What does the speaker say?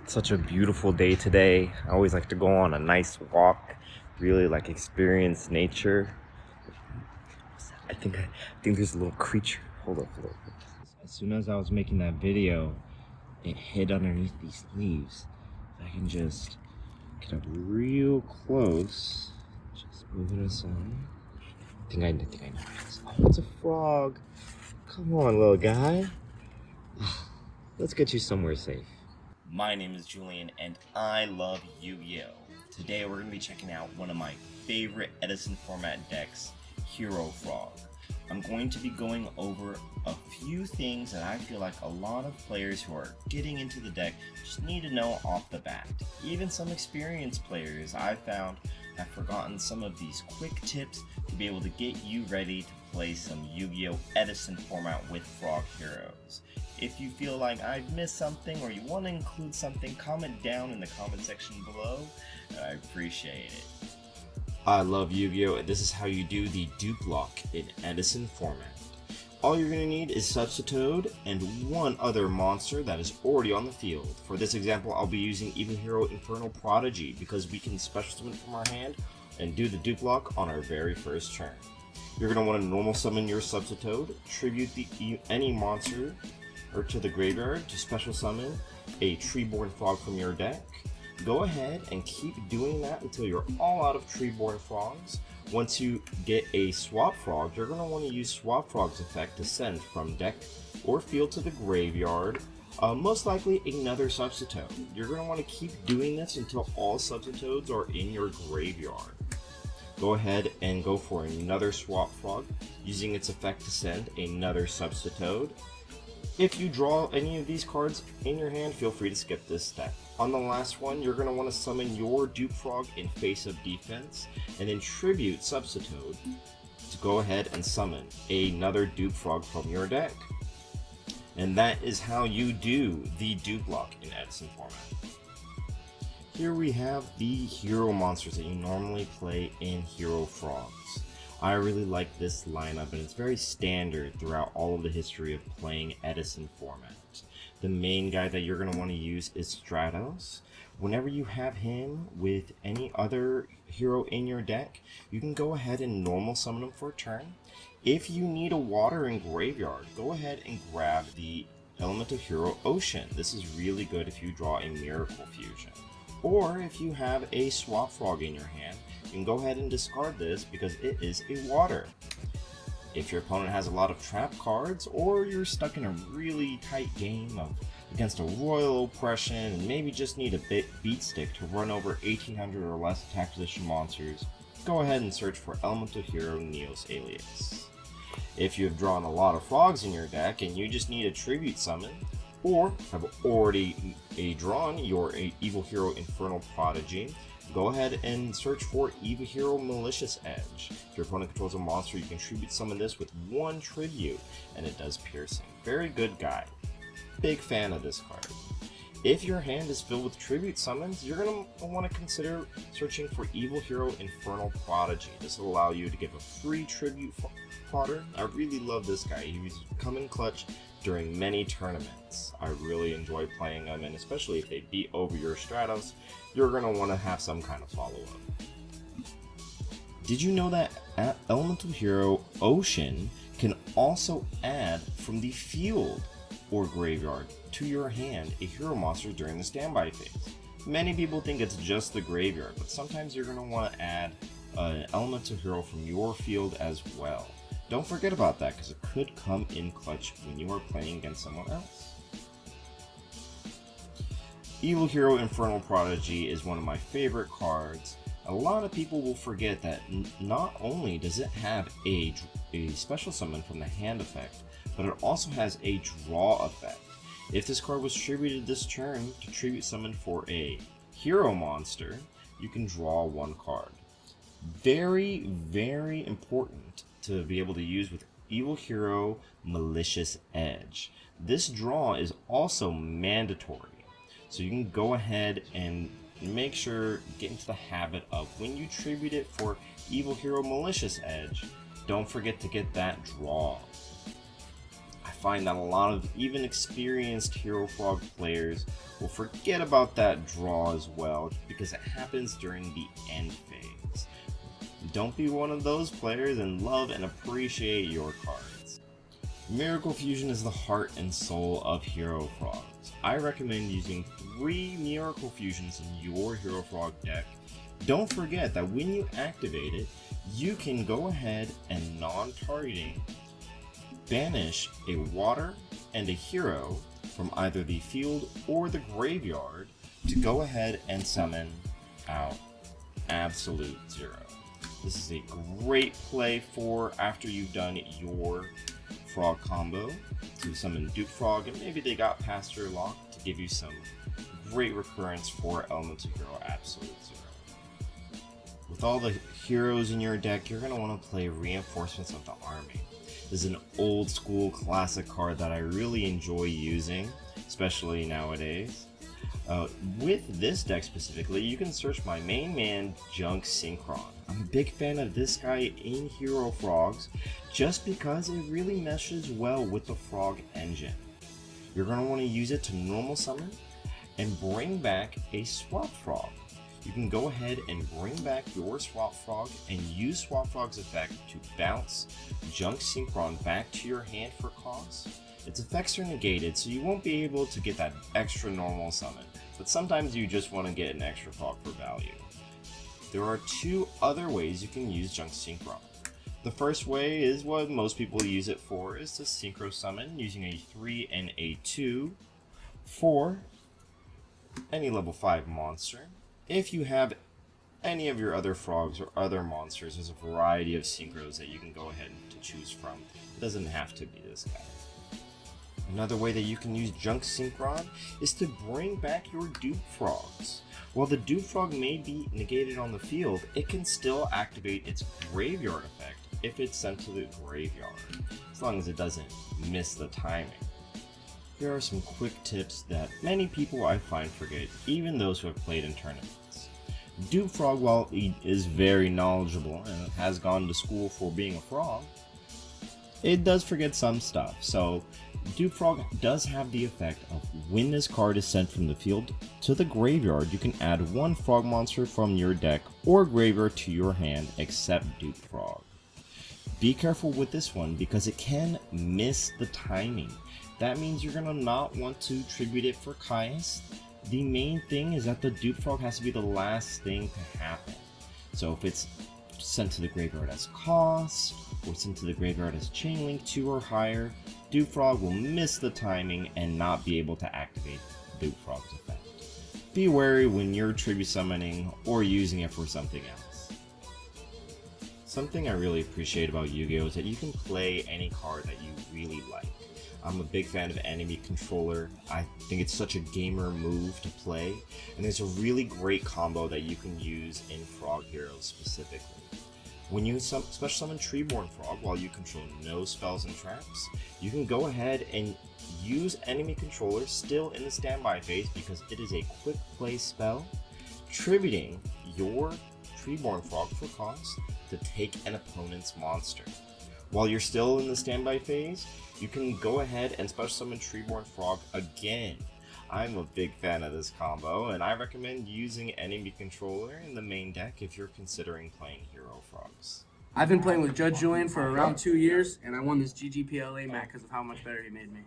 Such a beautiful day today. I always like to go on a nice walk, really like experience nature. I think there's a little creature. Hold up. As soon as I was making that video, it hid underneath these leaves. If I can just get up real close, just move it aside. I think I know. Oh, it's a frog. Come on, little guy. Let's get you somewhere safe. My name is Julian and I love Yu-Gi-Oh! Today we're going to be checking out one of my favorite Edison format decks, Hero Frog. I'm going to be going over a few things that I feel like a lot of players who are getting into the deck just need to know off the bat. Even some experienced players I've found have forgotten some of these quick tips to be able to get you ready to play some Yu-Gi-Oh! Edison format with Frog Heroes. If you feel like I've missed something or you want to include something, comment down in the comment section below. I appreciate it. I love Yu-Gi-Oh! This is how you do the Duplock in Edison format. All you're going to need is Substitute and one other monster that is already on the field. For this example, I'll be using Yugioh Infernal Prodigy because we can special summon from our hand and do the Duplock on our very first turn. You're going to want to normal summon your Substitute, tribute any monster or to the graveyard to special summon a Treeborn Frog from your deck. Go ahead and keep doing that until you're all out of Treeborn Frogs. Once you get a Swap Frog, you're going to want to use Swap Frog's effect to send from deck or field to the graveyard, most likely another Substitute. You're going to want to keep doing this until all Substitutes are in your graveyard. Go ahead and go for another Swap Frog, using its effect to send another Substitute. If you draw any of these cards in your hand, feel free to skip this step. On the last one, you're going to want to summon your Dupe Frog in face of defense, and then tribute Substitute to go ahead and summon another Dupe Frog from your deck. And that is how you do the Duplock in Edison format. Here we have the hero monsters that you normally play in Hero Frogs. I really like this lineup, and it's very standard throughout all of the history of playing Edison format. The main guy that you're going to want to use is Stratos. Whenever you have him with any other hero in your deck, you can go ahead and normal summon him for a turn. If you need a water in graveyard, go ahead and grab the Elemental Hero Ocean. This is really good if you draw a Miracle Fusion. Or if you have a Swap Frog in your hand, you can go ahead and discard this because it is a water. If your opponent has a lot of trap cards, or you're stuck in a really tight game against a royal oppression and maybe just need a beat stick to run over 1800 or less attack position monsters, go ahead and search for Elemental Hero Neos Alias. If you have drawn a lot of frogs in your deck and you just need a tribute summon, or have already drawn your Evil Hero Infernal Prodigy, go ahead and search for Evil Hero Malicious Edge. If your opponent controls a monster, you can tribute summon this with one tribute, and it does piercing. Very good guy. Big fan of this card. If your hand is filled with tribute summons, you're going to want to consider searching for Evil Hero Infernal Prodigy. This will allow you to give a free tribute fodder. I really love this guy. He's come in clutch during many tournaments. I really enjoy playing them, and especially if they beat over your Stratos, you're going to want to have some kind of follow-up. Did you know that Elemental Hero Ocean can also add from the field or graveyard to your hand a hero monster during the standby phase? Many people think it's just the graveyard, but sometimes you're going to want to add an Elemental Hero from your field as well. Don't forget about that, because it could come in clutch when you are playing against someone else. Evil Hero Infernal Prodigy is one of my favorite cards. A lot of people will forget that not only does it have a special summon from the hand effect, but it also has a draw effect. If this card was tributed this turn to tribute summon for a hero monster, you can draw one card. Very, very important to be able to use with Evil Hero Malicious Edge. This draw is also mandatory, so you can go ahead and make sure, get into the habit of when you tribute it for Evil Hero Malicious Edge, don't forget to get that draw. I find that a lot of even experienced Hero Frog players will forget about that draw as well, because it happens during the end phase. Don't be one of those players, and love and appreciate your cards. Miracle Fusion is the heart and soul of Hero Frogs. I recommend using 3 Miracle Fusions in your Hero Frog deck. Don't forget that when you activate it, you can go ahead and non-targeting banish a water and a hero from either the field or the graveyard to go ahead and summon out Absolute Zero. This is a great play for after you've done your frog combo to summon Dupe Frog, and maybe they got past your lock to give you some great recurrence for Elemental Hero Absolute Zero. With all the heroes in your deck, you're going to want to play Reinforcements of the Army. This is an old school classic card that I really enjoy using, especially nowadays. With this deck specifically, you can search my main man, Junk Synchron. I'm a big fan of this guy in Hero Frogs just because it really meshes well with the Frog engine. You're going to want to use it to normal summon and bring back a Swap Frog. You can go ahead and bring back your Swap Frog and use Swap Frog's effect to bounce Junk Synchron back to your hand for cost. Its effects are negated, so you won't be able to get that extra normal summon, but sometimes you just want to get an extra frog for value. There are 2 other ways you can use Junk Synchron. The first way is what most people use it for, is to synchro summon using a 3 and a 2 for any level 5 monster. If you have any of your other frogs or other monsters, there's a variety of synchros that you can go ahead to choose from. It doesn't have to be this guy. Another way that you can use Junk Synchron is to bring back your Dupe Frogs. While the Dupe Frog may be negated on the field, it can still activate its graveyard effect if it's sent to the graveyard, as long as it doesn't miss the timing. Here are some quick tips that many people I find forget, even those who have played in tournaments. Dupe Frog, while he is very knowledgeable and has gone to school for being a frog, it does forget some stuff. So Dupe Frog does have the effect of when this card is sent from the field to the graveyard, you can add 1 frog monster from your deck or graveyard to your hand except Dupe Frog. Be careful with this one because it can miss the timing. That means you're going to not want to tribute it for Caius. The main thing is that the Dupe Frog has to be the last thing to happen. So if it's sent to the graveyard as cost, or sent to the graveyard as Chain Link 2 or higher, Dupe Frog will miss the timing and not be able to activate Dupe Frog's effect. Be wary when you're tribute summoning or using it for something else. Something I really appreciate about Yu-Gi-Oh! Is that you can play any card that you really like. I'm a big fan of enemy controller. I think it's such a gamer move to play, and there's a really great combo that you can use in Frog Heroes specifically. When you special summon Treeborn Frog while you control no spells and traps, you can go ahead and use enemy controller still in the standby phase because it is a quick play spell, tributing your Treeborn Frog for cost to take an opponent's monster. While you're still in the standby phase, you can go ahead and special summon Treeborn Frog again. I'm a big fan of this combo, and I recommend using enemy controller in the main deck if you're considering playing Hero Frogs. I've been playing with Judge Julian for around 2 years, and I won this GGPLA mat because of how much better he made me.